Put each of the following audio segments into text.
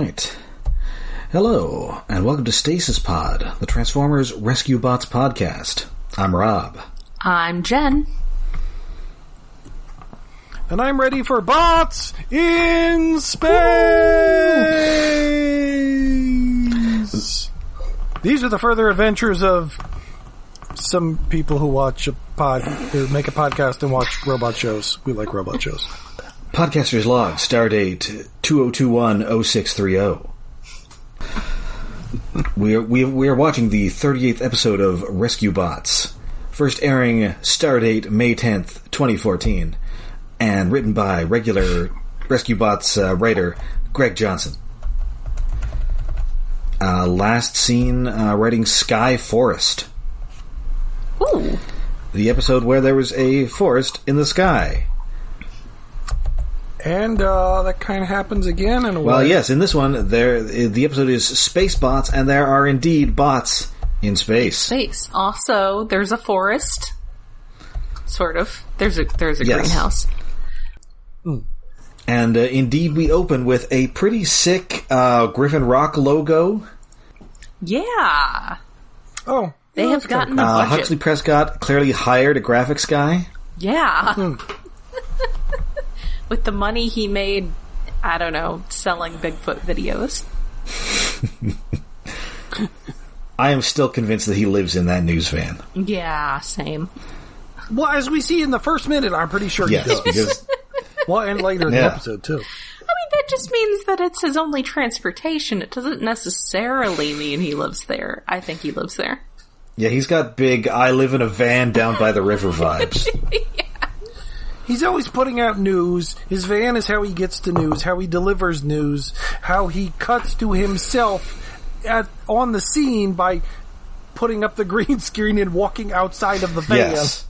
right. Hello, and welcome to Stasis Pod, the Transformers Rescue Bots podcast. I'm Rob. I'm Jen. And I'm ready for Bots in Space! These are the further adventures of some people who watch a who make a podcast and watch robot shows. We like robot shows. Podcaster's log, stardate 2021-0630. We are watching the 38th episode of Rescue Bots, first airing stardate May 10th, 2014, and written by regular Rescue Bots writer Greg Johnson. Last seen writing Sky Forest. Ooh. The episode where there was a forest in the sky. And that kind of happens again in a way. Well, yes, in this one, the episode is Space Bots, and there are indeed bots in space. Also, there's a forest. Sort of. There's a greenhouse. Mm. And indeed, we open with a pretty sick Griffin Rock logo. Yeah. Oh. They have gotten a budget. Huxley Prescott clearly hired a graphics guy. Yeah. With the money he made, I don't know, selling Bigfoot videos. I am still convinced that he lives in that news van. Yeah, same. Well, as we see in the first minute, I'm pretty sure he does. Because... well, and later in the episode, too. I mean, that just means that it's his only transportation. It doesn't necessarily mean he lives there. I think he lives there. Yeah, he's got big, I live in a van down by the river vibes. Yeah. He's always putting out news. His van is how he gets to news, how he delivers news, how he cuts to himself on the scene by putting up the green screen and walking outside of the van. Yes.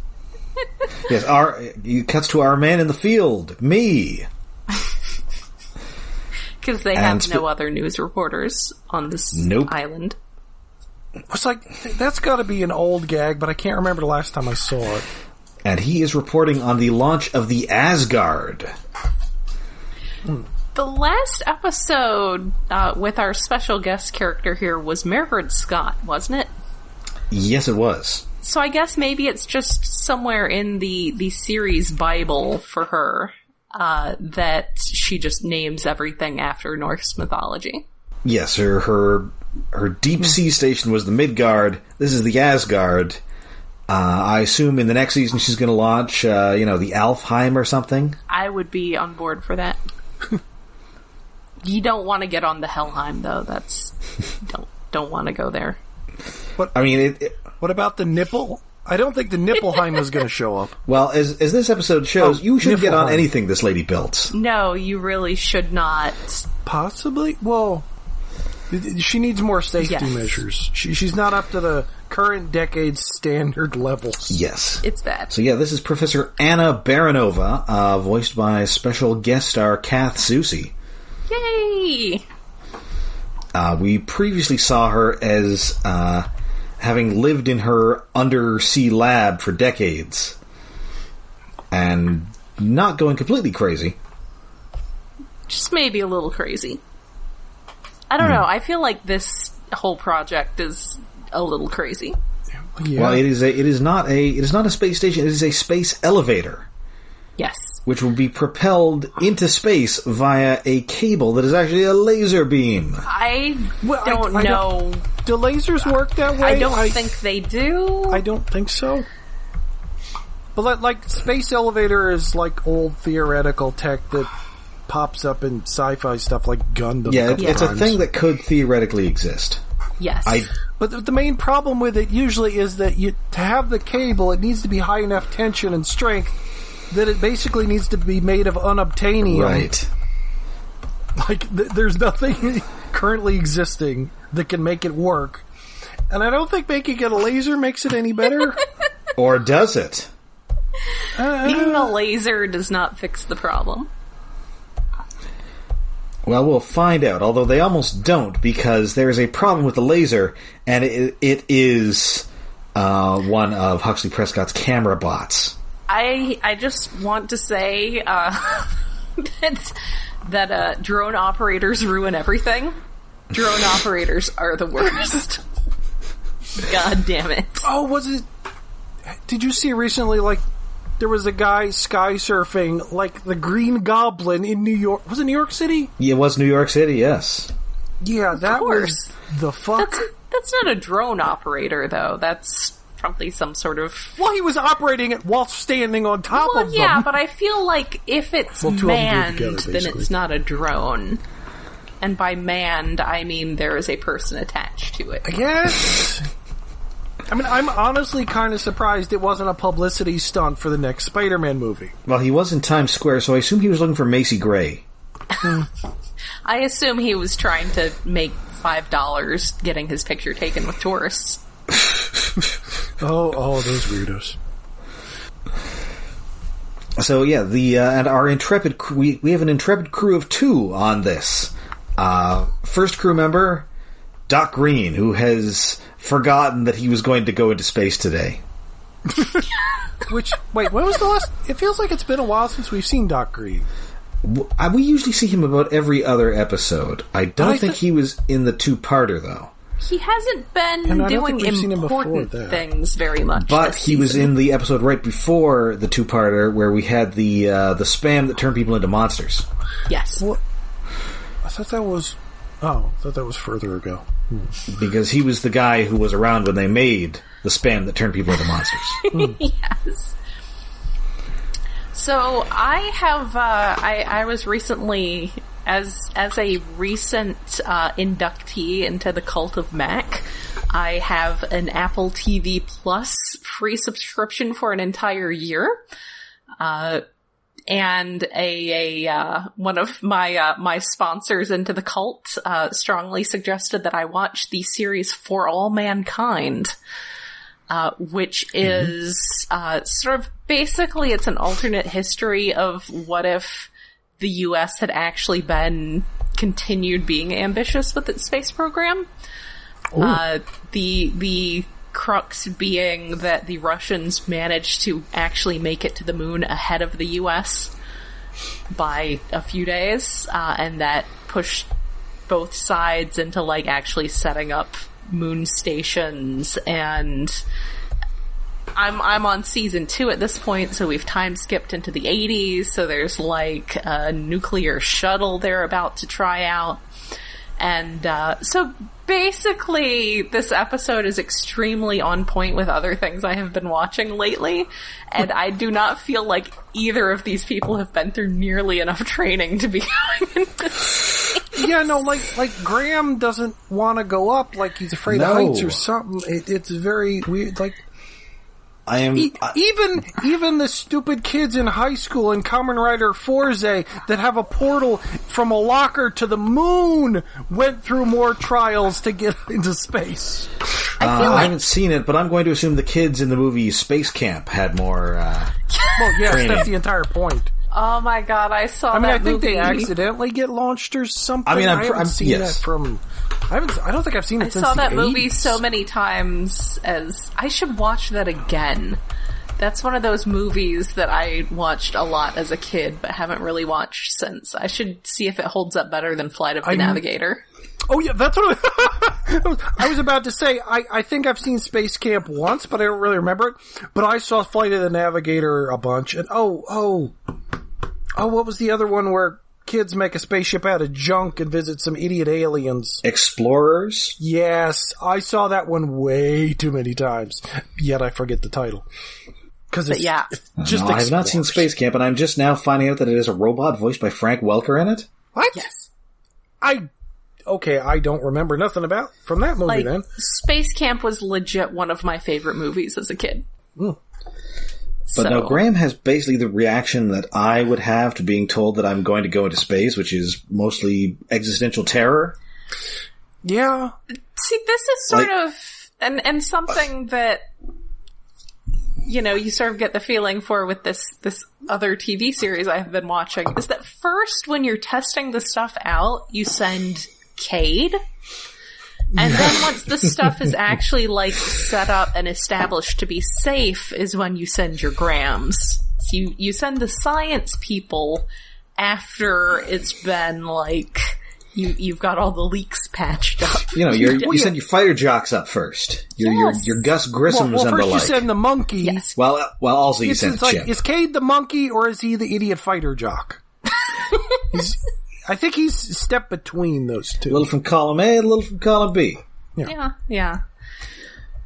Yes, he cuts to our man in the field, me. Because they have no other news reporters on this island. It's like, that's got to be an old gag, but I can't remember the last time I saw it. And he is reporting on the launch of the Asgard. The last episode with our special guest character here was Mildred Scott, wasn't it? Yes, it was. So I guess maybe it's just somewhere in the series Bible for her that she just names everything after Norse mythology. Yes, her deep sea station was the Midgard. This is the Asgard. I assume in the next season she's going to launch, the Alfheim or something. I would be on board for that. You don't want to get on the Helheim, though. Don't want to go there. What about the nipple? I don't think the Nipplheim is going to show up. Well, as this episode shows, you shouldn't get on anything this lady built. No, you really should not. Possibly? Well, she needs more safety measures. She's not up to the current decade's standard levels. Yes. It's bad. So yeah, this is Professor Anna Baranova, voiced by special guest star Kath Soucie. Yay! We previously saw her as having lived in her undersea lab for decades and not going completely crazy. Just maybe a little crazy. I don't know. I feel like this whole project is a little crazy. Yeah. Well, it is not a space station. It is a space elevator. Yes. Which will be propelled into space via a cable that is actually a laser beam. I don't know. Do lasers work that way? I don't think they do. I don't think so. But like space elevator is like old theoretical tech that pops up in sci-fi stuff like Gundam. Yeah, it's a thing that could theoretically exist. Yes. But the main problem with it usually is that to have the cable, it needs to be high enough tension and strength that it basically needs to be made of unobtainium. Right. Like, there's nothing currently existing that can make it work. And I don't think making it a laser makes it any better. Or does it? Being a laser does not fix the problem. Well, we'll find out, although they almost don't, because there is a problem with the laser, and it is one of Huxley Prescott's camera bots. I just want to say that that drone operators ruin everything. Drone operators are the worst. God damn it. Oh, was it... Did you see recently, like, there was a guy sky surfing, like, the Green Goblin in New York. Was it New York City? Yeah, it was New York City, yes. Yeah, that was the fuck. That's not a drone operator, though. That's probably some sort of... Well, he was operating it while standing on top of them. Yeah, but I feel like if it's manned, then it's not a drone. And by manned, I mean there is a person attached to it. I guess... I mean, I'm honestly kind of surprised it wasn't a publicity stunt for the next Spider-Man movie. Well, he was in Times Square, so I assume he was looking for Macy Gray. I assume he was trying to make $5 getting his picture taken with tourists. Oh, those weirdos. So yeah, and our intrepid we have an intrepid crew of 2 on this. First crew member, Doc Greene, who has forgotten that he was going to go into space today. Wait, when was the last... It feels like it's been a while since we've seen Doc Greene. We usually see him about every other episode. I don't think he was in the 2-parter, though. He hasn't been doing important things very much. But he was in the episode right before the 2-parter where we had the spam that turned people into monsters. Yes. What? I thought that was further ago. Because he was the guy who was around when they made the spam that turned people into monsters. Yes. So I have, I was recently, as a recent inductee into the cult of Mac, I have an Apple TV Plus free subscription for an entire year. And one of my sponsors into the cult, strongly suggested that I watch the series For All Mankind, which is, sort of, basically it's an alternate history of what if the US had actually continued being ambitious with its space program. The crux being that the Russians managed to actually make it to the moon ahead of the US by a few days, and that pushed both sides into, like, actually setting up moon stations. And I'm on season 2 at this point, so we've time skipped into the 80s, so there's, like, a nuclear shuttle they're about to try out. And so basically this episode is extremely on point with other things I have been watching lately, and I do not feel like either of these people have been through nearly enough training to be going into space. Yeah, no, like Graham doesn't want to go up, like he's afraid of heights or something. It's very weird, like... Even the stupid kids in high school in Kamen Rider Forze that have a portal from a locker to the moon went through more trials to get into space. I haven't seen it, but I'm going to assume the kids in the movie Space Camp had more well, yes, training. That's the entire point. Oh my god, I saw that I think movie. they accidentally get launched or something. I mean, I haven't seen that from... I don't think I've seen it since the 80s. I saw that movie so many times as... I should watch that again. That's one of those movies that I watched a lot as a kid, but haven't really watched since. I should see if it holds up better than Flight of the Navigator. Oh yeah, that's what I was about to say. I think I've seen Space Camp once, but I don't really remember it. But I saw Flight of the Navigator a bunch, and what was the other one where kids make a spaceship out of junk and visit some idiot aliens? Explorers? Yes, I saw that one way too many times, yet I forget the title. It's just I have not seen Space Camp, and I'm just now finding out that it is a robot voiced by Frank Welker in it. What? Yes. I don't remember nothing from that movie, like, then. Space Camp was legit one of my favorite movies as a kid. But no, Graham has basically the reaction that I would have to being told that I'm going to go into space, which is mostly existential terror. Yeah. See, this is sort of, and something that, you know, you sort of get the feeling for with this other TV series I have been watching, is that first, when you're testing the stuff out, you send Cade. And then once the stuff is actually, like, set up and established to be safe is when you send your Grams. So you send the science people after it's been, like, you've got all the leaks patched up. You know, you send your fighter jocks up first. Your Gus Grissom's and the first like. you send the monkey. Yes. Well, also you send Chip. Is Cade the monkey, or is he the idiot fighter jock? I think he's a step between those two. A little from column A, a little from column B. Yeah.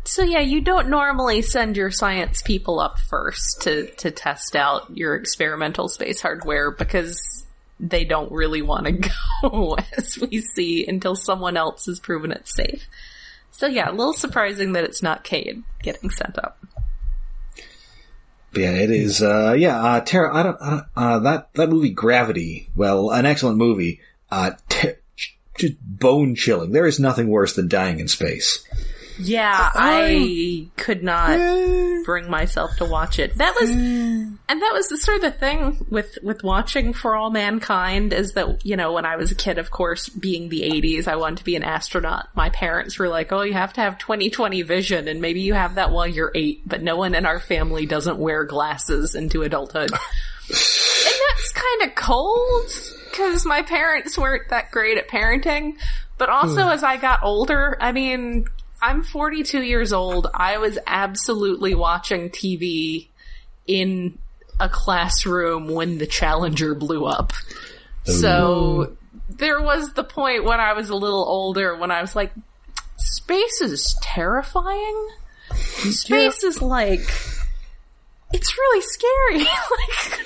So yeah, you don't normally send your science people up first to test out your experimental space hardware because they don't really want to go, as we see, until someone else has proven it safe. So yeah, a little surprising that it's not Cade getting sent up. But yeah, it is. Tara, that movie Gravity. Well, an excellent movie. Just bone chilling. There is nothing worse than dying in space. Yeah, I could not bring myself to watch it. That was the sort of thing with watching For All Mankind, is that, you know, when I was a kid, of course, being the 80s, I wanted to be an astronaut. My parents were like, oh, you have to have 20/20 vision, and maybe you have that while you're 8, but no one in our family doesn't wear glasses into adulthood. And that's kind of cold, because my parents weren't that great at parenting. But also, as I got older, I mean, I'm 42 years old. I was absolutely watching TV in a classroom when the Challenger blew up. Ooh. So there was the point when I was a little older when I was like, space is terrifying. Space is like, it's really scary. Like,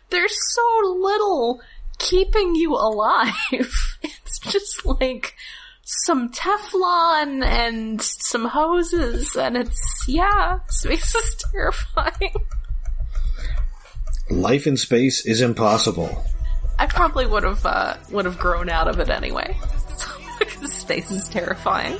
there's so little keeping you alive. It's just like some Teflon and some hoses, and space is terrifying. Life in space is impossible. I probably would have grown out of it anyway. Because space is terrifying.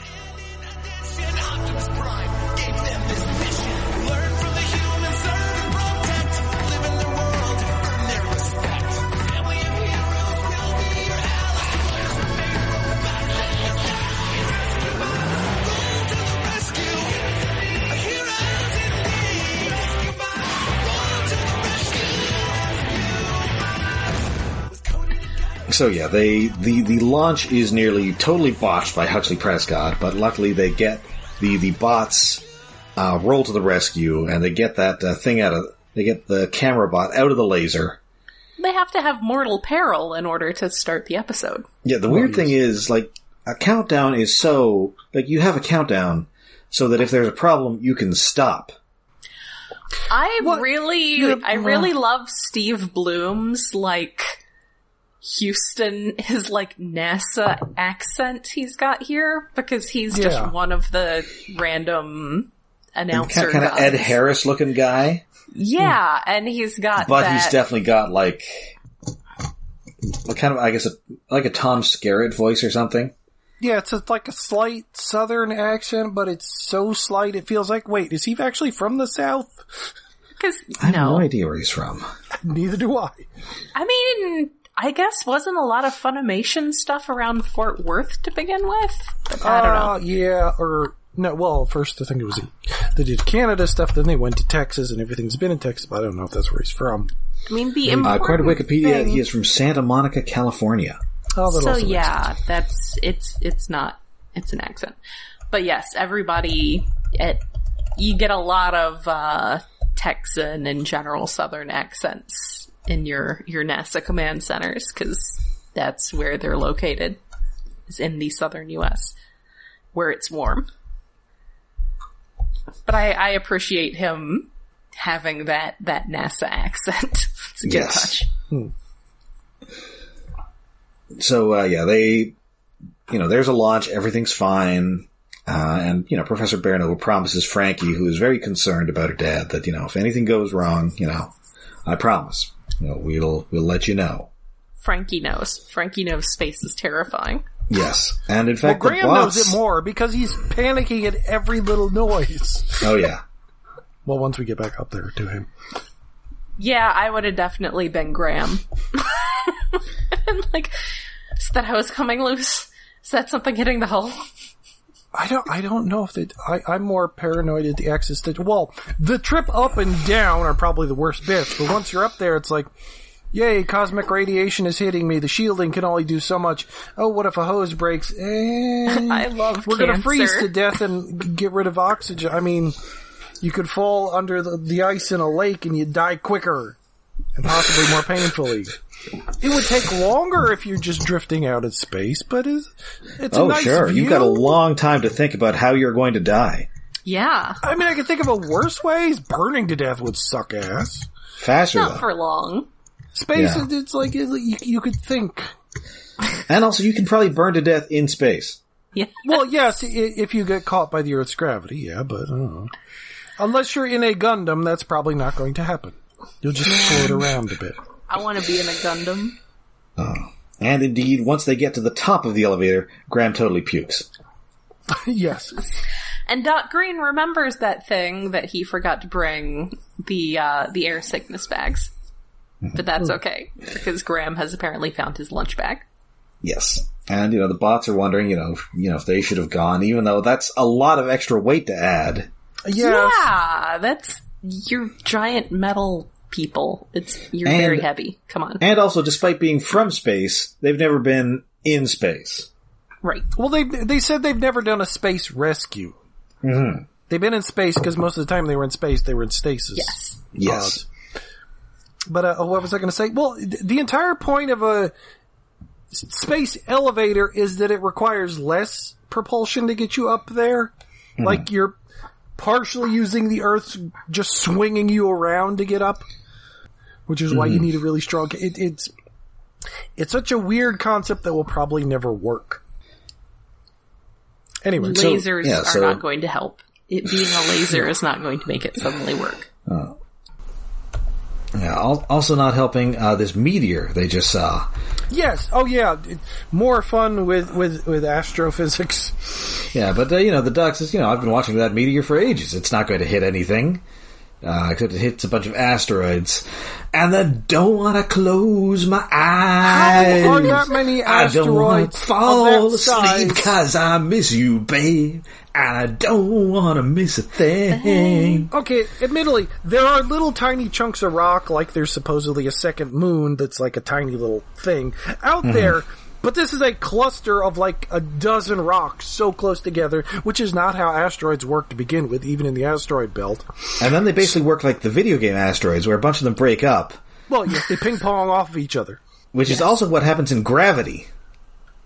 So yeah, the launch is nearly totally botched by Huxley Prescott, but luckily they get the bots roll to the rescue, and they get that they get the camera bot out of the laser. They have to have mortal peril in order to start the episode. Yeah, the weird thing is, like, a countdown is so, like, you have a countdown so that if there's a problem, you can stop. I really love Steve Bloom's, like, Houston, his, like, NASA accent he's got here, because he's just one of the random announcer kind of Ed Harris looking guy. Yeah, and he's got he's definitely got, like kind of, I guess, like a Tom Skerritt voice or something. Yeah, it's like a slight southern accent, but it's so slight it feels like, wait, is he actually from the South? I have no idea where he's from. Neither do I. I mean, I guess wasn't a lot of Funimation stuff around Fort Worth to begin with? But I don't know. Yeah, or... No, well, first I think it was they did Canada stuff, then they went to Texas, and everything's been in Texas, but I don't know if that's where he's from. I mean, the important according to Wikipedia, he is from Santa Monica, California. Oh, that so also yeah, it's an accent. But yes, everybody, you get a lot of Texan and general Southern accents in your NASA command centers, because that's where they're located, is in the southern U.S., where it's warm. But I appreciate him having that NASA accent. It's a good touch. So, they, there's a launch, everything's fine, and, Professor Baranova promises Frankie, who is very concerned about her dad, that, if anything goes wrong, I promise, we'll let you know. Frankie knows. Frankie knows space is terrifying. Yes, and in fact, Graham knows it more because he's panicking at every little noise. Oh yeah. Well, once we get back up there to him. Yeah, I would have definitely been Graham. And like, is that hose coming loose? Is that something hitting the hull? I don't know if I'm more paranoid at the existential. Well, the trip up and down are probably the worst bits, but once you're up there, it's like, Yay, cosmic radiation is hitting me. The shielding can only do so much. Oh, what if a hose breaks? I love We're cancer. going to freeze to death and get rid of oxygen. I mean, you could fall under the ice in a lake and you'd die quicker and possibly more painfully. It would take longer if you're just drifting out in space, but it's a nice sure. view. You've got a long time to think about how you're going to die. Yeah. I mean, I can think of a worse ways. Burning to death would suck ass. Faster, Not though. for long. Space, Yeah. it's like you could think. And also, you can probably burn to death in space. Yeah. Well, yes, if you get caught by the Earth's gravity, yeah, but unless you're in a Gundam, that's probably not going to happen. You'll just float around a bit. I want to be in a Gundam. And indeed, once they get to the top of the elevator, Graham totally pukes. Yes. And Greene remembers that thing that he forgot to bring, the air sickness bags. But that's okay, because Graham has apparently found his lunch bag. Yes. And, the bots are wondering, if they should have gone, even though that's a lot of extra weight to add. Yes. Yeah, that's your giant metal people. You're very heavy. Come on. And also, despite being from space, they've never been in space. Right. Well, they said they've never done a space rescue. Mm-hmm. They've been in space because most of the time they were in space, they were in stasis. Yes. Yes. But what was I going to say? Well, the entire point of a space elevator is that it requires less propulsion to get you up there. Mm-hmm. Like you're partially using the Earth's just swinging you around to get up, which is why you need a really strong. It's such a weird concept that will probably never work. Anyway, Lasers are not going to help. It being a laser is not going to make it suddenly work. Yeah, also not helping this meteor they just saw. Yes. Oh, yeah. More fun with astrophysics. Yeah, but, the doc says, I've been watching that meteor for ages. It's not going to hit anything. Except it hits a bunch of asteroids. And I don't want to close my eyes. How are that many asteroids I don't want to fall of that asleep size? because I miss you, babe. And I don't want to miss a thing. Okay, admittedly, there are little tiny chunks of rock, like there's supposedly a second moon that's like a tiny little thing out there, but this is a cluster of like a dozen rocks so close together, which is not how asteroids work to begin with, even in the asteroid belt. And then they basically work like the video game asteroids, where a bunch of them break up. Well, yes, they ping-pong off of each other. Which is also what happens in Gravity.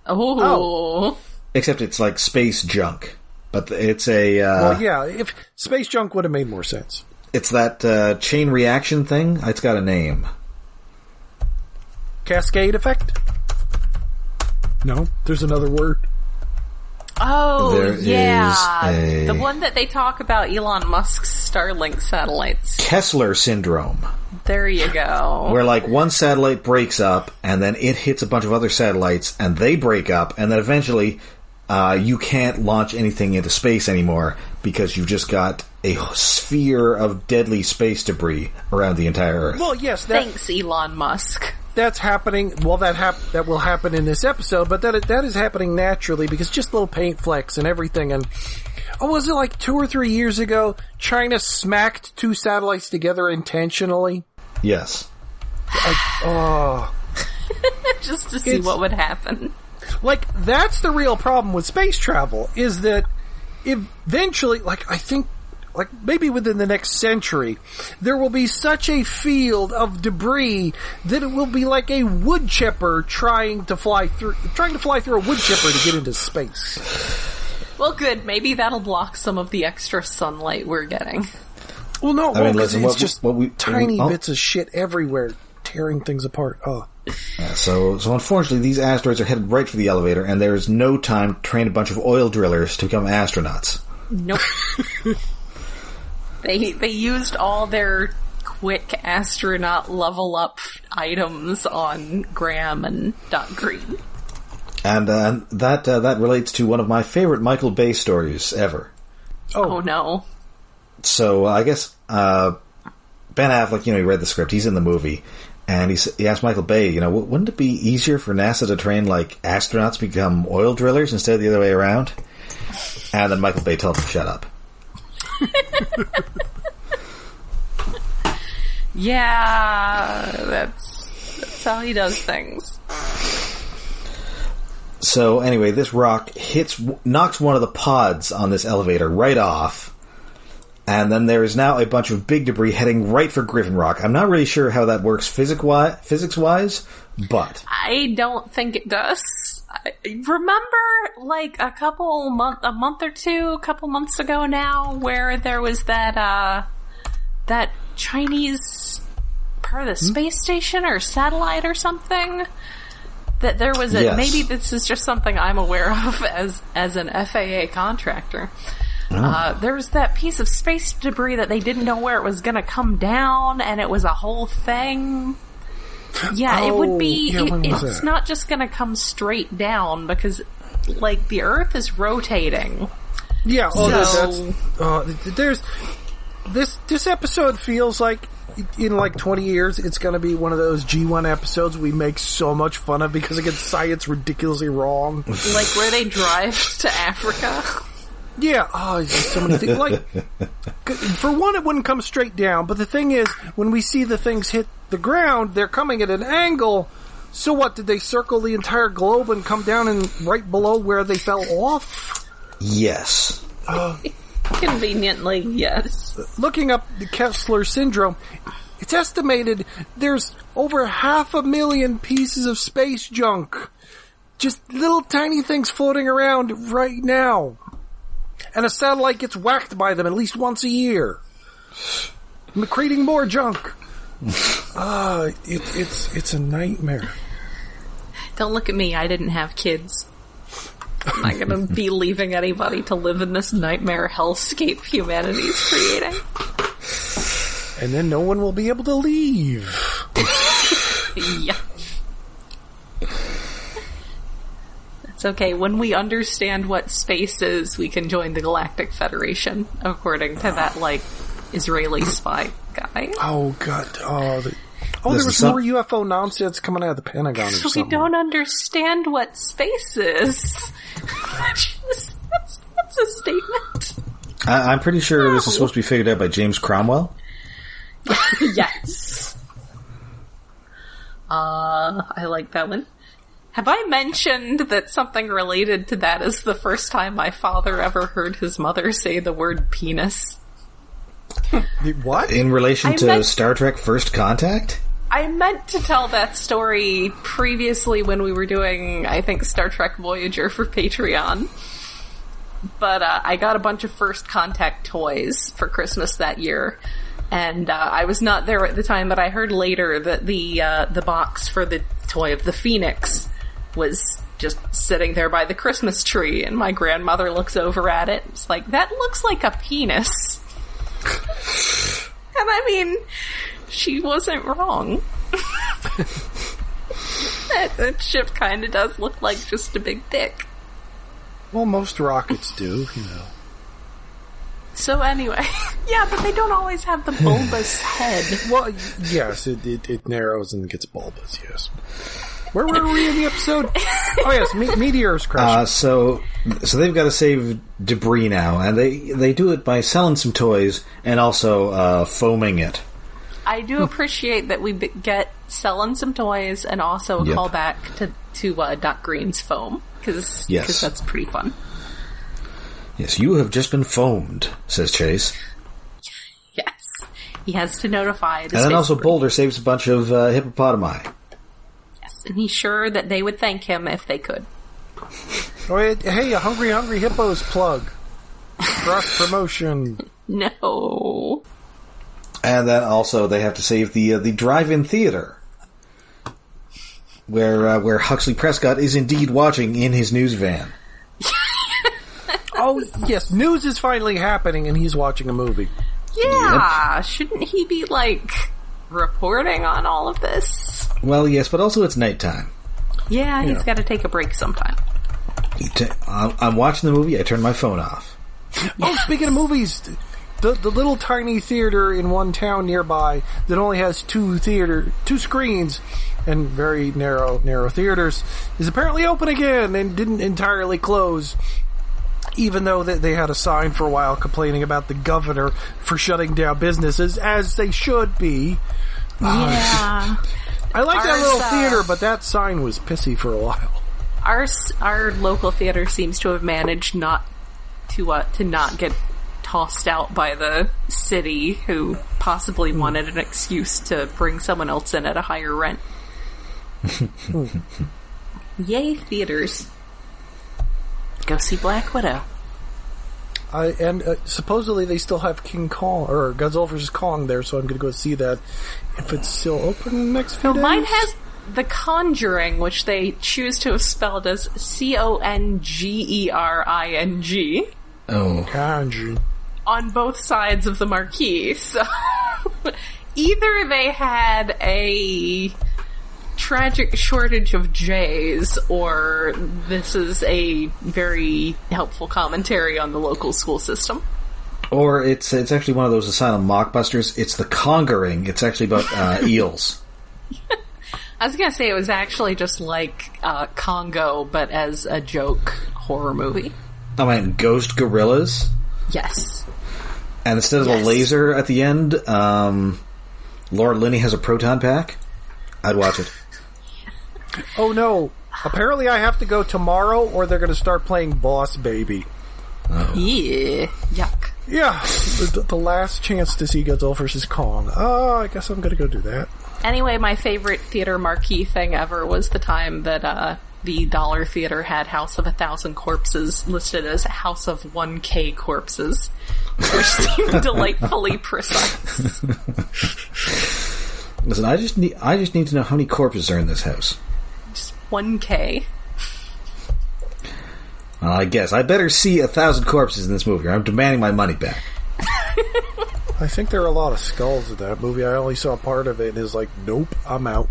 Oh. Except it's like space junk. But it's a... well, yeah, if space junk would have made more sense. It's that chain reaction thing. It's got a name. Cascade effect? No, there's another word. Oh, There yeah. is The one that they talk about Elon Musk's Starlink satellites. Kessler syndrome. There you go. Where, like, one satellite breaks up, and then it hits a bunch of other satellites, and they break up, and then eventually you can't launch anything into space anymore because you've just got a sphere of deadly space debris around the entire Earth. Well, yes, Thanks, Elon Musk. that's happening. Well, that will happen in this episode, but that is happening naturally because just little paint flecks and everything. And was it like 2 or 3 years ago? China smacked 2 satellites together intentionally. Yes. Just to see what would happen. Like, that's the real problem with space travel, is that eventually, like, I think, like, maybe within the next century, there will be such a field of debris that it will be like a wood chipper trying to fly through a wood chipper to get into space. Well, good. Maybe that'll block some of the extra sunlight we're getting. Well, no, I mean, because listen, it's just tiny oh. bits of shit everywhere, tearing things apart. Oh. So unfortunately, these asteroids are headed right for the elevator, and there's no time to train a bunch of oil drillers to become astronauts. Nope. They used all their quick astronaut level up items on Graham and Greene. And that relates to one of my favorite Michael Bay stories ever. Oh no. So I guess Ben Affleck, he read the script. He's in the movie, and he asked Michael Bay, wouldn't it be easier for NASA to train like astronauts to become oil drillers instead of the other way around? And then Michael Bay told him to shut up. Yeah, that's how he does things. So anyway, this rock knocks one of the pods on this elevator right off. And then there is now a bunch of big debris heading right for Griffin Rock. I'm not really sure how that works physics-wise, but... I don't think it does. I remember, like, a couple months ago now, where there was that Chinese part of the space station or satellite or something? That there was yes. Maybe this is just something I'm aware of as an FAA contractor. There was that piece of space debris that they didn't know where it was going to come down, and it was a whole thing. Yeah, it would be... it's not just going to come straight down, because, like, the Earth is rotating. Yeah, there's... This episode feels like, in, like, 20 years, it's going to be one of those G1 episodes we make so much fun of because it gets science ridiculously wrong. Like, where they drive to Africa... Yeah, there's just so many things. Like, for one, it wouldn't come straight down, but the thing is, when we see the things hit the ground, they're coming at an angle. So what, did they circle the entire globe and come down and right below where they fell off? Yes. Conveniently, yes. Looking up the Kessler syndrome, it's estimated there's over 500,000 pieces of space junk. Just little tiny things floating around right now. And a satellite gets whacked by them at least once a year, creating more junk. It's a nightmare. Don't look at me. I didn't have kids. I'm not going to be leaving anybody to live in this nightmare hellscape humanity's creating. And then no one will be able to leave. Yeah. It's okay. When we understand what space is, we can join the Galactic Federation, according to that, like, Israeli spy guy. Oh, God. There was more UFO nonsense coming out of the Pentagon or something. We don't understand what space is. That's a statement. I'm pretty sure this is supposed to be figured out by James Cromwell. Yes. I like that one. Have I mentioned that something related to that is the first time my father ever heard his mother say the word penis? What? In relation to Star Trek First Contact? I meant to tell that story previously when we were doing, I think, Star Trek Voyager for Patreon. But I got a bunch of First Contact toys for Christmas that year. And I was not there at the time, but I heard later that the box for the toy of the Phoenix was just sitting there by the Christmas tree, and my grandmother looks over at it. It's like, that looks like a penis. And I mean, she wasn't wrong. That ship kind of does look like just a big dick. Well, most rockets do, you know. So anyway, yeah, but they don't always have the bulbous head. Well, yes, it narrows and gets bulbous, yes. Where were we in the episode? Oh yes, meteors crashing. So they've got to save debris now, and they do it by selling some toys and also foaming it. I do appreciate that we get selling some toys and also a call back to Doc Greene's foam, because that's pretty fun. Yes, you have just been foamed, says Chase. Yes, he has to notify the And then also Boulder saves a bunch of hippopotami. And he's sure that they would thank him if they could. Oh, hey, a Hungry Hippos plug. Cross promotion. No. And then also they have to save the drive-in theater, where Huxley Prescott is indeed watching in his news van. Oh, yes, news is finally happening and he's watching a movie. Yeah, shouldn't he be, like, reporting on all of this? Well, yes, but also it's nighttime. Yeah, he's got to take a break sometime. I'm watching the movie, I turn my phone off. Yes. Oh, speaking of movies, the little tiny theater in one town nearby that only has two screens and very narrow theaters is apparently open again and didn't entirely close. Even though they had a sign for a while complaining about the governor for shutting down businesses, as they should be. Yeah. I like that little theater, but that sign was pissy for a while. Our local theater seems to have managed not to not get tossed out by the city, who possibly wanted an excuse to bring someone else in at a higher rent. Yay, theaters. Go see Black Widow. Supposedly they still have King Kong, or Godzilla vs. Kong there, so I'm going to go see that if it's still open in the next few days. Mine has The Conjuring, which they choose to have spelled as Congering. Oh. Conjuring. On both sides of the marquee, so either they had a tragic shortage of J's, or this is a very helpful commentary on the local school system. Or it's actually one of those asylum mockbusters. It's The Conjuring. It's actually about eels. I was gonna say it was actually just like Congo, but as a joke horror movie. I mean, ghost gorillas? Yes. And instead of a laser at the end, Laura Linney has a proton pack? I'd watch it. Oh no. Apparently I have to go tomorrow, or they're going to start playing Boss Baby. Oh. Yeah. Yuck. Yeah. The last chance to see Godzilla vs. Kong. Oh, I guess I'm going to go do that. Anyway, my favorite theater marquee thing ever was the time that the Dollar Theater had House of 1,000 Corpses listed as House of 1K Corpses, which seemed delightfully precise. Listen, I just need to know how many corpses are in this house. Just 1K. Well, I guess I better see 1,000 corpses in this movie, or I'm demanding my money back. I think there are a lot of skulls in that movie. I only saw part of it and is like, nope, I'm out.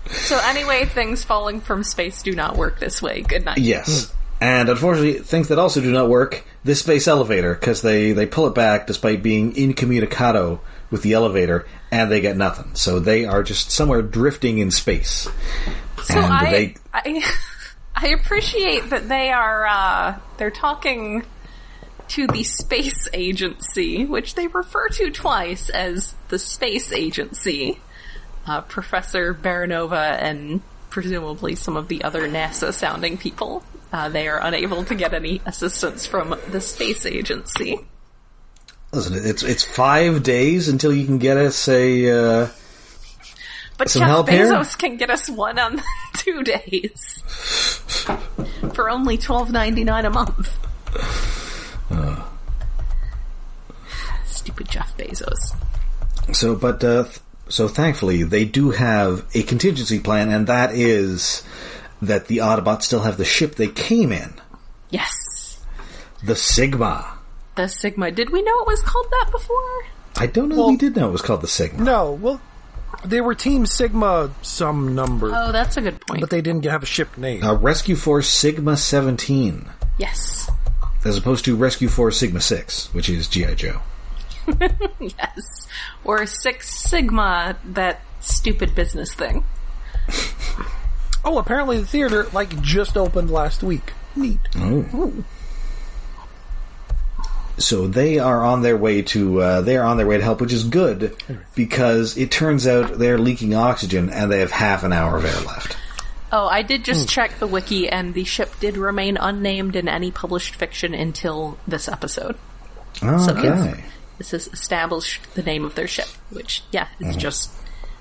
So anyway, things falling from space do not work this way. Good night. Yes. And unfortunately, things that also do not work, this space elevator, because they pull it back despite being incommunicado with the elevator, and they get nothing. So they are just somewhere drifting in space. So I appreciate that they are, they're talking to the space agency, which they refer to twice as the space agency. Professor Baranova and presumably some of the other NASA-sounding people. They are unable to get any assistance from the space agency. Listen, it's 5 days until you can get us a but some Jeff help Bezos here? can get us one on 2 days for only $12.99 a month. Stupid Jeff Bezos. So thankfully, they do have a contingency plan, and that is that the Autobots still have the ship they came in. Yes. The Sigma. The Sigma. Did we know it was called that before? I don't know if we did know it was called the Sigma. No, well, they were Team Sigma some number. Oh, that's a good point. But they didn't have a ship name. Rescue Force Sigma 17. Yes. As opposed to Rescue Force Sigma 6, which is G.I. Joe. Yes. Or Six Sigma, that stupid business thing. Oh, apparently the theater, just opened last week. Neat. Oh. Ooh. So they are on their way to help, which is good, because it turns out they're leaking oxygen and they have half an hour of air left. Oh, I did just check the wiki, and the ship did remain unnamed in any published fiction until this episode. Okay. This has established the name of their ship, which, is just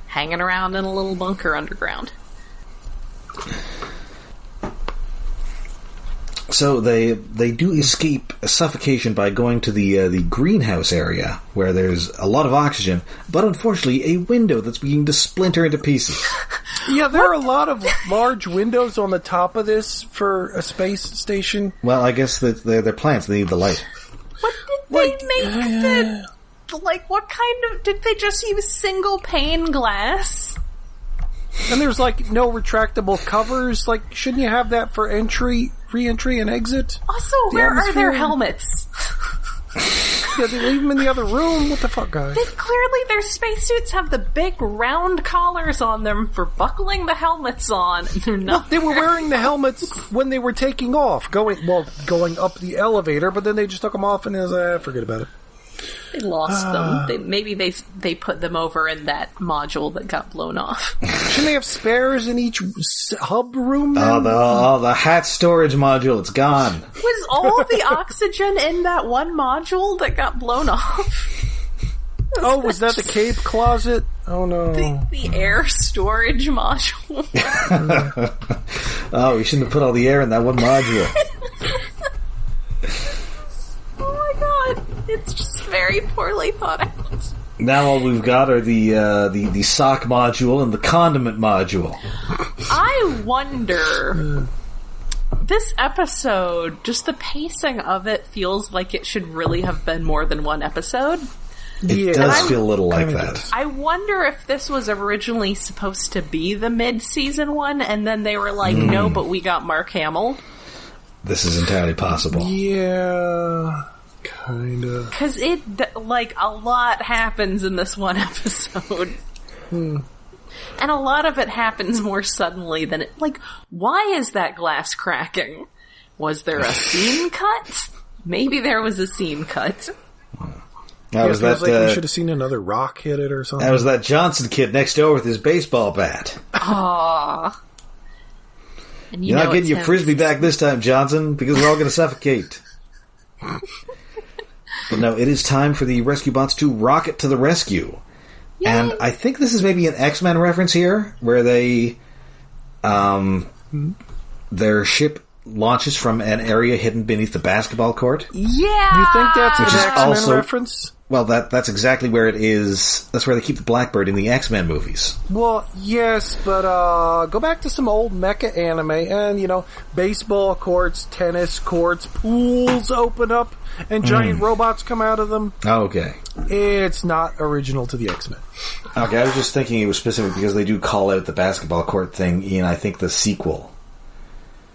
hanging around in a little bunker underground. So they do escape suffocation by going to the greenhouse area, where there's a lot of oxygen, but unfortunately a window that's beginning to splinter into pieces. Yeah, there are a lot of large windows on the top of this for a space station. Well, I guess that they're plants. They need the light. What did they make what kind of... Did they just use single pane glass? And there's no retractable covers. Shouldn't you have that for re-entry and exit? Also, where are their helmets? Yeah, they leave them in the other room. What the fuck, guys? Clearly their spacesuits have the big round collars on them for buckling the helmets on. They're not. They were wearing the helmets when they were taking off, going up the elevator, but then they just took them off and forget about it. They lost them. Maybe they put them over in that module that got blown off. Shouldn't they have spares in each hub room? The hat storage module, it's gone. Was all the oxygen in that one module that got blown off? Was that the cape closet? Oh no. The air storage module. We shouldn't have put all the air in that one module. Oh my god. It's just very poorly thought out. Now all we've got are the sock module and the condiment module. I wonder... This episode, just the pacing of it feels like it should really have been more than one episode. It does feel a little like that. I wonder if this was originally supposed to be the mid-season one, and then they were like, no, but we got Mark Hamill. This is entirely possible. Yeah, kind of. Because a lot happens in this one episode. And a lot of it happens more suddenly than why is that glass cracking? Was there a scene cut? Maybe there was a scene cut. That was that. We should have seen another rock hit it or something. That was that Johnson kid next door with his baseball bat. Aww. And You're not getting your frisbee back this time, Johnson, because we're all going to suffocate. But no, it is time for the rescue bots to rocket to the rescue. Yay. And I think this is maybe an X-Men reference here, where they, their ship launches from an area hidden beneath the basketball court. Yeah! You think that's an X-Men reference? Well, that's exactly where it is. That's where they keep the Blackbird in the X-Men movies. Well, yes, but go back to some old mecha anime, and, baseball courts, tennis courts, pools open up, and giant robots come out of them. Oh, okay. It's not original to the X-Men. Okay, I was just thinking it was specific because they do call out the basketball court thing in, I think, the sequel.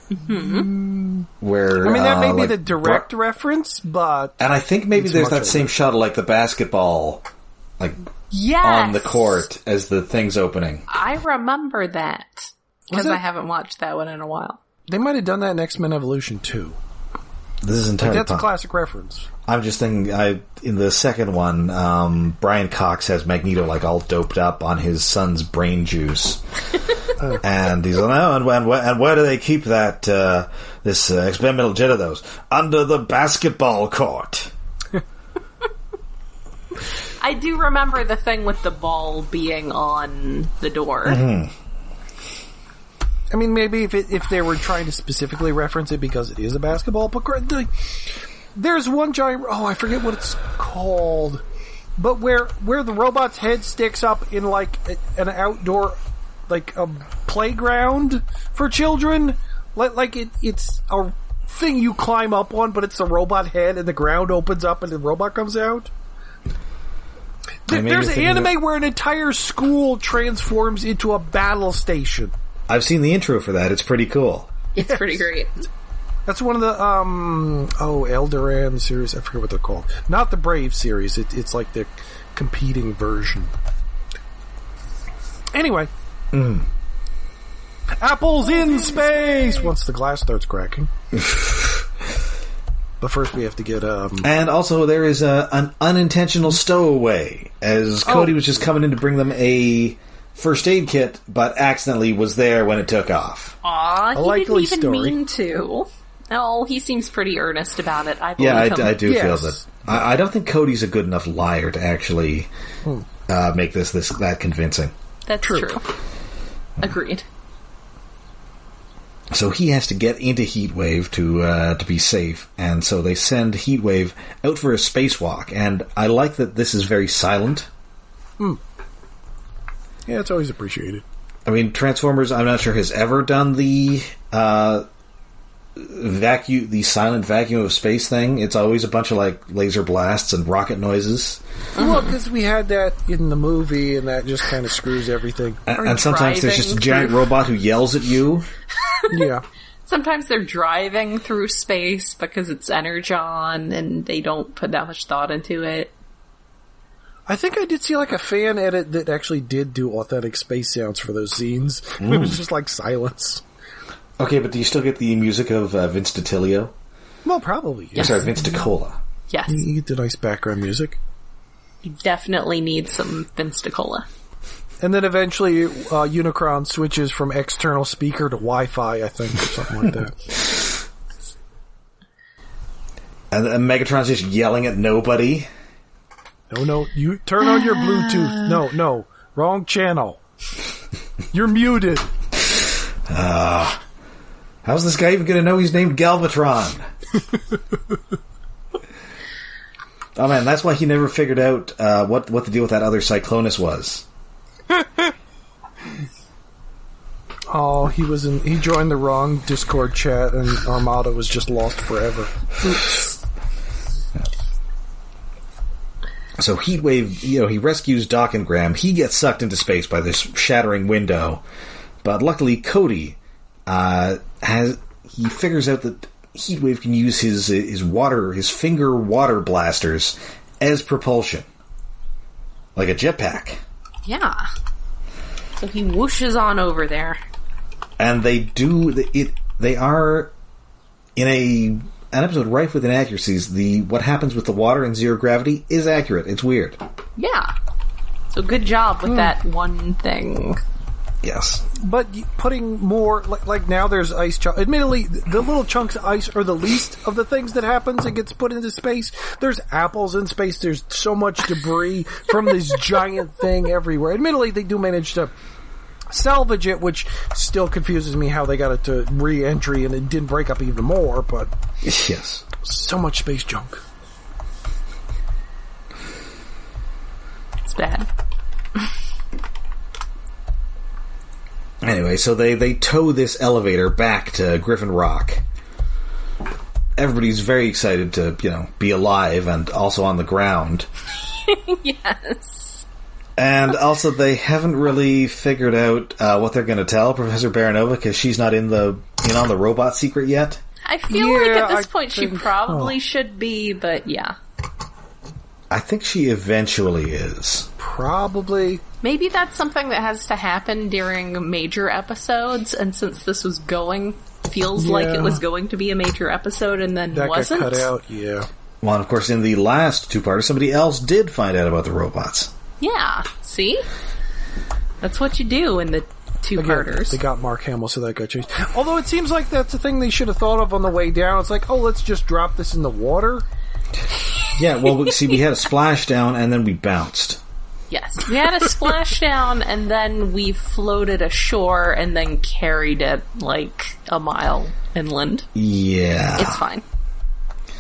Mm-hmm. Where that may be the direct reference, but and I think maybe there's that same shot of the basketball, on the court as the thing's opening. I remember that because I haven't watched that one in a while. They might have done that in X-Men Evolution too. This is entirely that's a classic reference. I'm just thinking, in the second one, Brian Cox has Magneto all doped up on his son's brain juice. And he's like, oh, and where do they keep that, this experimental jet of those? Under the basketball court. I do remember the thing with the ball being on the door. Mm-hmm. I mean, maybe if they were trying to specifically reference it because it is a basketball, but there's one giant, I forget what it's called, but where the robot's head sticks up in an outdoor, a playground for children, it's a thing you climb up on, but it's a robot head and the ground opens up and the robot comes out. There's an anime where an entire school transforms into a battle station. I've seen the intro for that. It's pretty cool. It's pretty great. That's one of the, Eldoran series. I forget what they're called. Not the Brave series. It's like the competing version. Anyway. Apples in space! Once the glass starts cracking. But first we have to get, And also there is an unintentional stowaway, as Cody was just coming in to bring them a first aid kit, but accidentally was there when it took off. Aw, he didn't even mean to. Oh, he seems pretty earnest about it. I believe him. I do feel that. I don't think Cody's a good enough liar to actually make this that convincing. That's true. Agreed. So he has to get into Heatwave to be safe, and so they send Heatwave out for a spacewalk. And I like that this is very silent. Yeah, it's always appreciated. I mean, Transformers, I'm not sure has ever done the silent vacuum of space thing. It's always a bunch of laser blasts and rocket noises. Well, because we had that in the movie, and that just kind of screws everything. And sometimes there's just a giant robot who yells at you. Yeah. Sometimes they're driving through space because it's Energon, and they don't put that much thought into it. I think I did see a fan edit that actually did do authentic space sounds for those scenes. It was just silence. Okay, but do you still get the music of Vince DiTilio? Well, probably. Yes. Sorry, Vince DiCola. Yes. You get the nice background music. He definitely needs some Vinstacola. And then eventually Unicron switches from external speaker to Wi-Fi, I think, or something like that. And Megatron's just yelling at nobody. No, you turn on your Bluetooth. No, wrong channel. You're muted. How's this guy even going to know he's named Galvatron? Oh man, that's why he never figured out what the deal with that other Cyclonus was. Oh, he joined the wrong Discord chat and Armada was just lost forever. Oops. So Heatwave, he rescues Doc and Graham. He gets sucked into space by this shattering window. But luckily, Cody he figures out that Heatwave can use his finger water blasters as propulsion. Like a jetpack. Yeah. So he whooshes on over there. And they are in an episode rife with inaccuracies. What happens with the water in zero gravity is accurate. It's weird. Yeah. So good job with that one thing. Yes. But putting more, like now there's ice chunks. Admittedly, the little chunks of ice are the least of the things that happens and gets put into space. There's apples in space. There's so much debris from this giant thing everywhere. Admittedly, they do manage to salvage it, which still confuses me how they got it to re-entry and it didn't break up even more, but... Yes. So much space junk. It's bad. Anyway, so they tow this elevator back to Griffin Rock. Everybody's very excited to, be alive and also on the ground. Yes. And also, they haven't really figured out what they're going to tell Professor Baranova because she's not in on the robot secret yet. I feel like at this point she probably should be, but yeah. I think she eventually is. Probably. Maybe that's something that has to happen during major episodes, and since this was feels like it was going to be a major episode and then that wasn't. Got cut out, yeah. Well, and of course, in the last two-parter, somebody else did find out about the robots. Yeah, see? That's what you do in the two-parters. They got Mark Hamill, so that got changed. Although it seems like that's a thing they should have thought of on the way down. It's like, let's just drop this in the water. Yeah, well, we had a splashdown, and then we bounced. Yes, we had a splashdown, and then we floated ashore, and then carried it, like, a mile inland. Yeah. It's fine.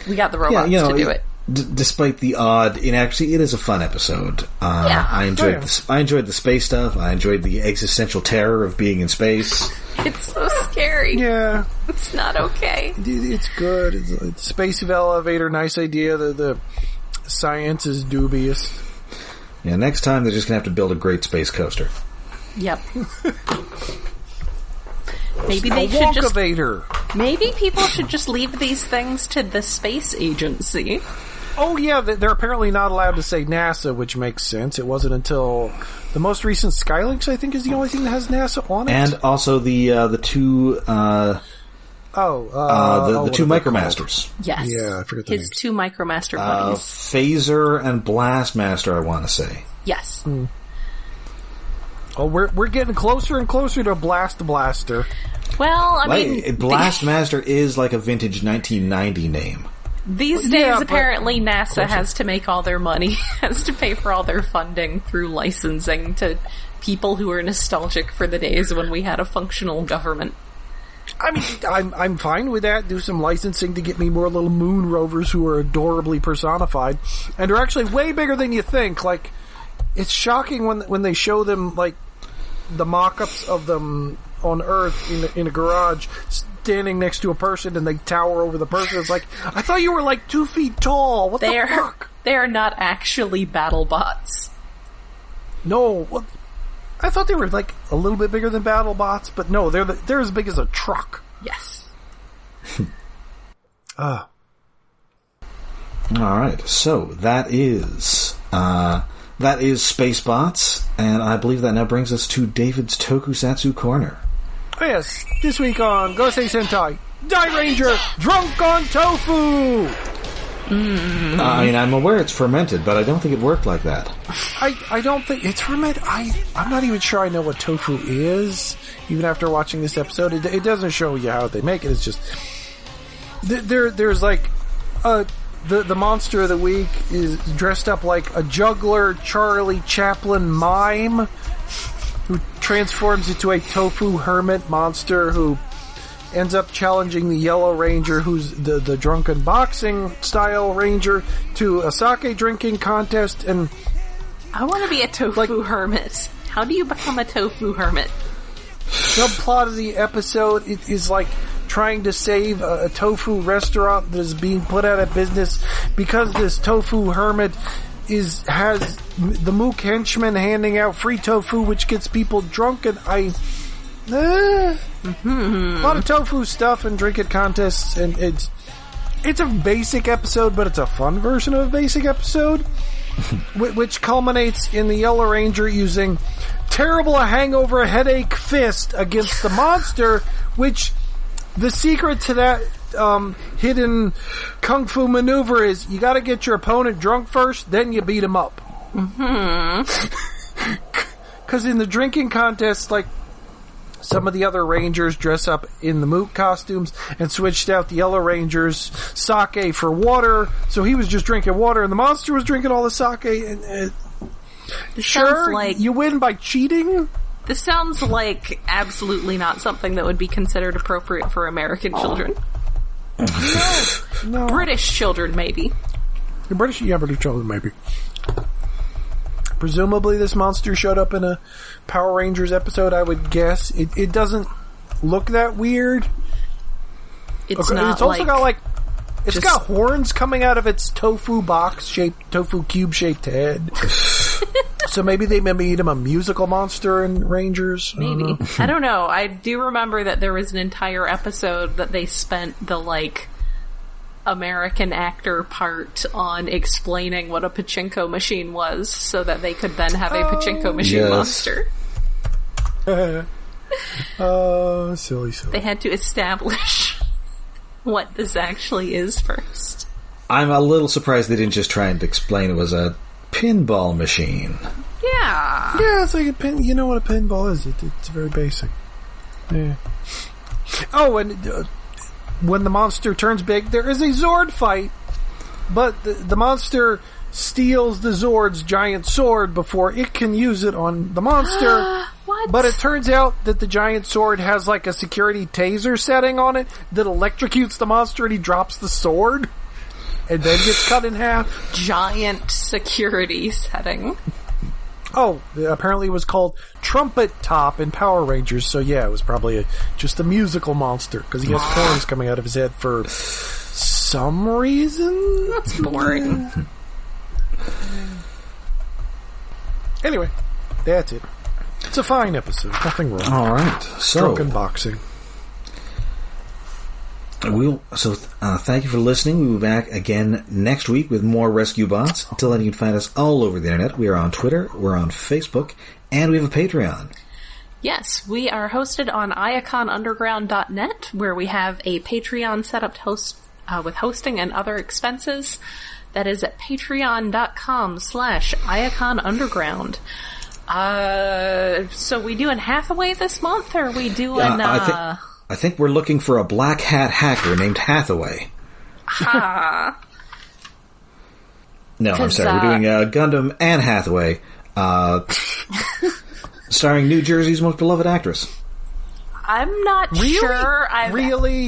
We got the robots to do it. Despite the odd inaccuracy, it is a fun episode. I enjoyed the space stuff. I enjoyed the existential terror of being in space. It's so scary. Yeah. It's not okay. It's good. It's space elevator, nice idea. The science is dubious. Yeah, next time they're just going to have to build a great space coaster. Yep. Maybe they should just... Maybe people should just leave these things to the space agency. Oh, yeah, they're apparently not allowed to say NASA, which makes sense. It wasn't until the most recent Skylinks, I think, is the only thing that has NASA on it. And also the two... the two Micromasters. Yes. Yeah, I forget the names. His two Micromaster buddies. Phaser and Blastmaster, I want to say. Yes. Mm. Oh, we're getting closer and closer to Blaster. Well, I mean... Blastmaster is like a vintage 1990 name. These days, apparently, NASA has to make all their money, has to pay for all their funding through licensing to people who are nostalgic for the days when we had a functional government. I mean, I'm fine with that. Do some licensing to get me more little moon rovers who are adorably personified. And are actually way bigger than you think. Like, it's shocking when they show them, like, the mock-ups of them on Earth in a garage standing next to a person and they tower over the person. It's like, I thought you were like 2 feet tall. What the fuck? They are not actually battle bots. No, I thought they were like a little bit bigger than battle bots, but no, they're as big as a truck. Yes. Alright, so that is Spacebots, and I believe that now brings us to David's Tokusatsu Corner. Oh yes, this week on Gosei Sentai, Die Ranger, Drunk on Tofu! I mean, I'm aware it's fermented, but I don't think it worked like that. I don't think it's fermented. I'm not even sure I know what tofu is, even after watching this episode. It doesn't show you how they make it. It's just... There's like... The monster of the week is dressed up like a juggler Charlie Chaplin mime who transforms into a tofu hermit monster who ends up challenging the Yellow Ranger, who's the drunken boxing style ranger, to a sake drinking contest. And I want to be a tofu hermit. How do you become a tofu hermit? Subplot of the episode is like trying to save a tofu restaurant that is being put out of business because this tofu hermit has the mook henchman handing out free tofu, which gets people drunk. And a lot of tofu stuff and drink it contests, and it's a basic episode, but it's a fun version of a basic episode, which culminates in the Yellow Ranger using terrible hangover headache fist against the monster, which the secret to that hidden kung fu maneuver is you gotta get your opponent drunk first, then you beat him up. Because in the drinking contest, like, some of the other Rangers dress up in the mook costumes and switched out the Yellow Ranger's sake for water, so he was just drinking water and the monster was drinking all the sake. And sure, like, you win by cheating? This sounds like absolutely not something that would be considered appropriate for American children. No. British children, maybe. British children, maybe. Presumably this monster showed up in a Power Rangers episode, I would guess. It doesn't look that weird. It's got horns coming out of its tofu cube shaped head. So maybe they made him a musical monster in Rangers. Maybe. I don't know. I do remember that there was an entire episode that they spent the, like, American actor part on explaining what a pachinko machine was so that they could then have a pachinko machine monster. Oh, silly. They had to establish what this actually is first. I'm a little surprised they didn't just try and explain it was a pinball machine. Yeah. Yeah, it's like a pin. You know what a pinball is. It's very basic. Yeah. Oh, and when the monster turns big, there is a Zord fight, but the monster steals the Zord's giant sword before it can use it on the monster. What? But it turns out that the giant sword has like a security taser setting on it that electrocutes the monster, and he drops the sword and then gets cut in half. Giant security setting. Oh, apparently it was called Trumpet Top in Power Rangers, so yeah, it was probably just a musical monster, because he has horns coming out of his head for some reason. That's boring. Anyway, that's it. It's a fine episode. Nothing wrong. Alright, so... Drunken boxing. Thank you for listening. We'll be back again next week with more Rescue Bots. Until then, you can find us all over the internet. We are on Twitter, we're on Facebook, and we have a Patreon. Yes, we are hosted on iaconunderground.net, where we have a Patreon set up to host, with hosting and other expenses. That is at patreon.com/iaconunderground. So we doing Hathaway this month, or are we doing, I think we're looking for a black hat hacker named Hathaway. Ha. No, I'm sorry. We're doing Gundam and Hathaway, starring New Jersey's most beloved actress. I'm not sure I've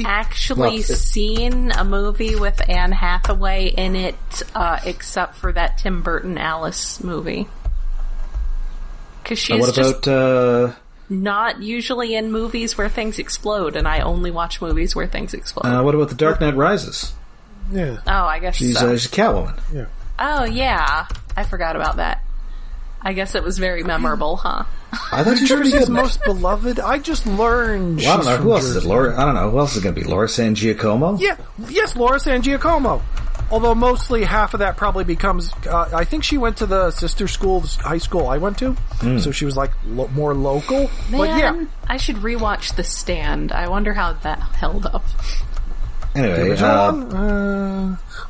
actually Well, seen a movie with Anne Hathaway in it, except for that Tim Burton Alice movie. Because she's not usually in movies where things explode, and I only watch movies where things explode. What about The Dark Knight Rises? Yeah. Oh, I guess she's so. She's Catwoman. Yeah. Oh, yeah. I forgot about that. I guess it was very memorable, huh? I thought she was pretty good. Most beloved. I just learned. Well, I don't know who else is it. Laura. I don't know who else is it going to be. Laura San Giacomo. Yeah. Yes, Laura San Giacomo. Although mostly half of that probably becomes. I think she went to the sister school, high school I went to, so she was like more local. Man, but yeah, I should rewatch The Stand. I wonder how that held up. Anyway,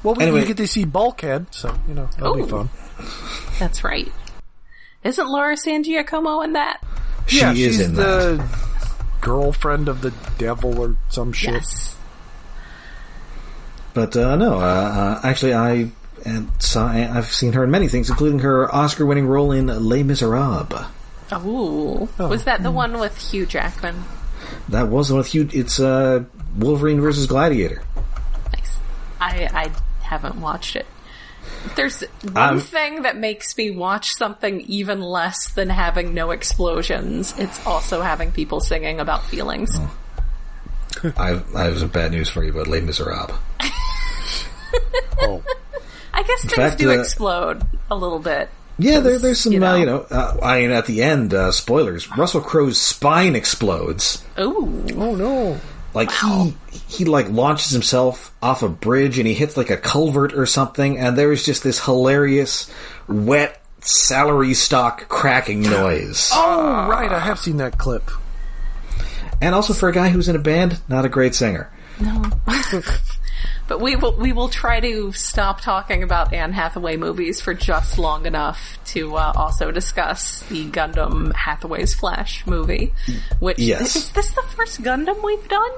Well, we Anyway. get to see Bulkhead, so, that'll be fun. That's right. Isn't Laura San Giacomo in that? She is she's in the that. girlfriend of the devil or some shit. Yes. But actually, I've seen her in many things, including her Oscar-winning role in Les Miserables. Oh. Was that the one with Hugh Jackman? That was the one with Hugh. It's Wolverine versus Gladiator. Nice. I haven't watched it. If there's one thing that makes me watch something even less than having no explosions, it's also having people singing about feelings. I have some bad news for you about Les Miserables. I guess things do explode a little bit. Yeah, there's some, at the end, spoilers, Russell Crowe's spine explodes. Ooh. Oh, no. Like, he launches himself off a bridge and he hits, like, a culvert or something, and there's just this hilarious, wet, celery stalk cracking noise. Oh, right, I have seen that clip. And also for a guy who's in a band, not a great singer. No. But we will try to stop talking about Anne Hathaway movies for just long enough to also discuss the Gundam Hathaway's Flash movie. Which is this the first Gundam we've done?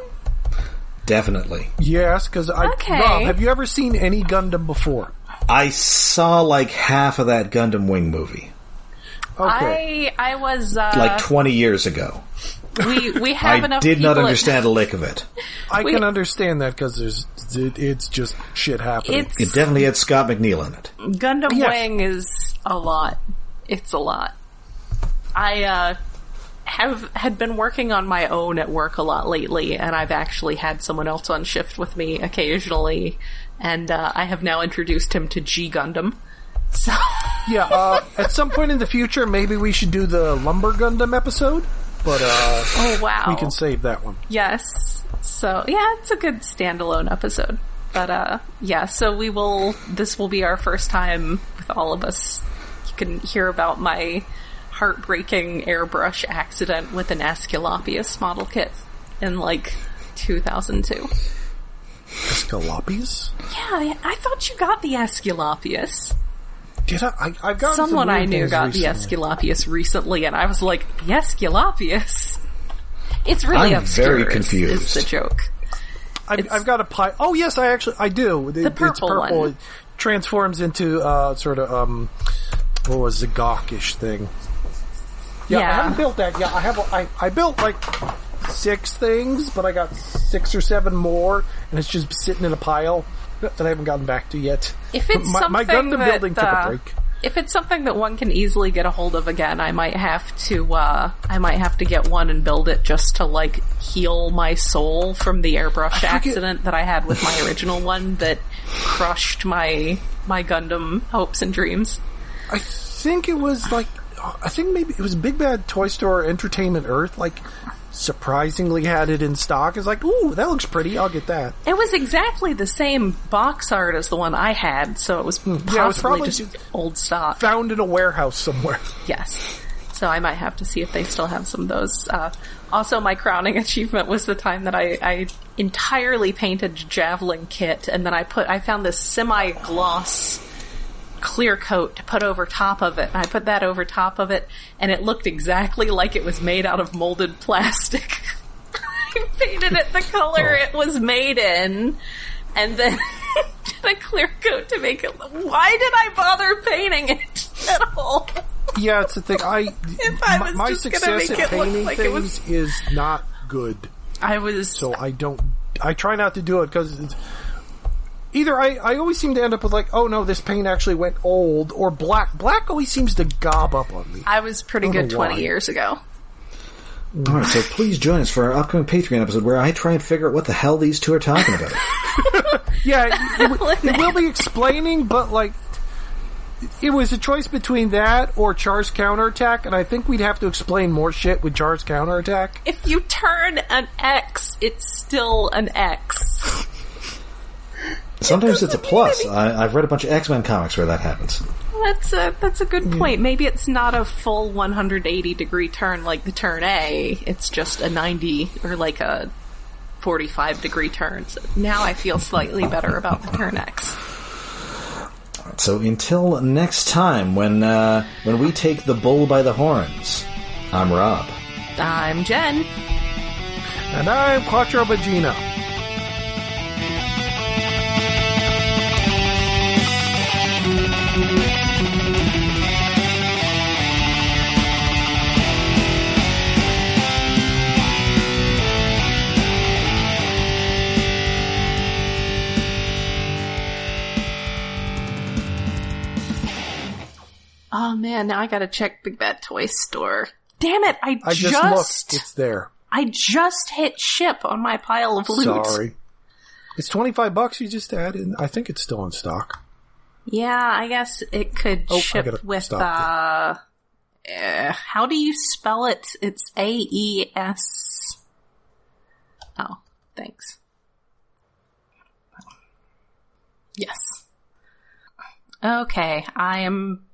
Definitely. Yes, because Rob, have you ever seen any Gundam before? I saw like half of that Gundam Wing movie. Okay. I was like 20 years ago. We have enough. I did not understand a lick of it. I can understand that because it's just shit happening. It definitely had Scott McNeil in it. Gundam Wing is a lot. It's a lot. I had been working on my own at work a lot lately, and I've actually had someone else on shift with me occasionally, and I have now introduced him to G Gundam. So yeah, at some point in the future, maybe we should do the Lumber Gundam episode. But, oh wow. We can save that one. Yes. So, yeah, it's a good standalone episode. But, so this will be our first time with all of us. You can hear about my heartbreaking airbrush accident with an Aesculapius model kit in, 2002. Aesculapius? Yeah, I thought you got the Aesculapius. Did I? I've got someone I knew got the Aesculapius recently, and I was like, the Aesculapius? It's really obscure. I'm very confused. Is the joke. I've got a pie. Oh yes, I do. The purple it's purple. one. It transforms into sort of what was a gawkish thing. Yeah, I haven't built that yet. I built 6 things, but I got 6 or 7 more, and it's just sitting in a pile that I haven't gotten back to yet. If it's my Gundam building took a break. If it's something that one can easily get a hold of again, I might have to get one and build it just to heal my soul from the airbrush accident that I had with my original one that crushed my Gundam hopes and dreams. I think it was maybe it was Big Bad Toy Store Entertainment Earth surprisingly had it in stock. It's ooh, that looks pretty, I'll get that. It was exactly the same box art as the one I had, so it was possibly just old stock. Found in a warehouse somewhere. Yes. So I might have to see if they still have some of those. Also, my crowning achievement was the time that I entirely painted Javelin kit, and then I found this semi-gloss clear coat to put over top of it, and I put that over top of it, and it looked exactly like it was made out of molded plastic. I painted it the color it was made in, and then did a clear coat to make it. Why did I bother painting it at all? Yeah, it's the thing. My success at painting things is not good. So I try not to do it because either I always seem to end up with oh no, this paint actually went old, or black. Black always seems to gob up on me. I was pretty good 20 years ago. Alright, so please join us for our upcoming Patreon episode where I try and figure out what the hell these two are talking about. Yeah, it will be explaining, but it was a choice between that or Char's counterattack, and I think we'd have to explain more shit with Char's counterattack. If you turn an X, it's still an X. Sometimes it's a plus. I've read a bunch of X-Men comics where that happens. That's a good point. Maybe it's not a full 180-degree turn like the turn A. It's just a 90 or a 45-degree turn. So now I feel slightly better about the turn X. So until next time, when we take the bull by the horns, I'm Rob. I'm Jen. And I'm Quattro Bagina. Oh man, now I gotta check Big Bad Toy Store. Damn it, I just looked. It's there. I just hit ship on my pile of loot. Sorry. It's $25 you just added. I think it's still in stock. Yeah, I guess it could ship with, how do you spell it? It's AES. Oh, thanks. Yes. Okay, I am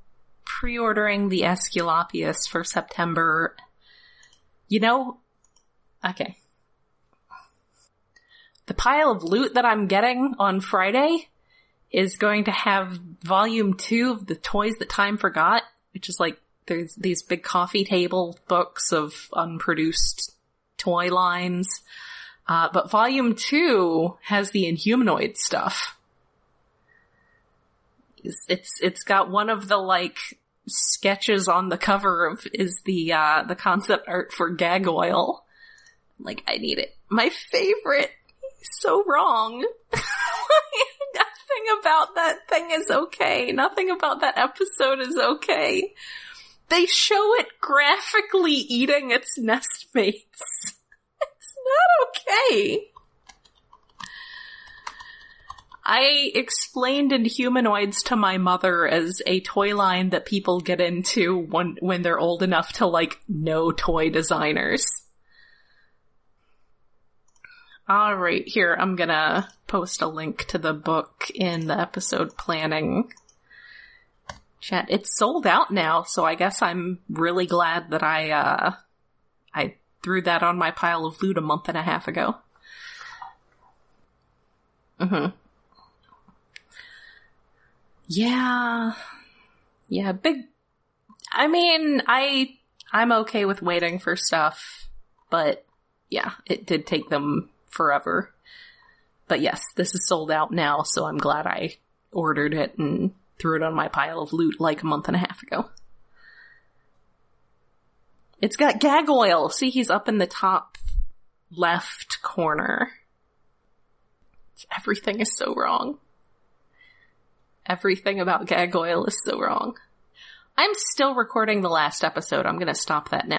pre-ordering the Aesculapius for September. Okay. The pile of loot that I'm getting on Friday is going to have volume 2 of the Toys That Time Forgot, which is like, there's these big coffee table books of unproduced toy lines. But volume 2 has the Inhumanoid stuff. It's got one of the, like, sketches on the cover of is the concept art for Gag Oil. Like, I need it. My favorite. He's so wrong. Nothing about that thing is okay. Nothing about that episode is okay. They show it graphically eating its nestmates. It's not okay. I explained Inhumanoids to my mother as a toy line that people get into when they're old enough to, like, know toy designers. Alright, here, I'm gonna post a link to the book in the episode planning chat. It's sold out now, so I guess I'm really glad that I threw that on my pile of loot a month and a half ago. Yeah, big... I mean, I'm okay with waiting for stuff, but yeah, it did take them forever. But yes, this is sold out now, so I'm glad I ordered it and threw it on my pile of loot like a month and a half ago. It's got Gag Oil! See, he's up in the top left corner. Everything is so wrong. Everything about Gag Oil is so wrong. I'm still recording the last episode. I'm gonna stop that now.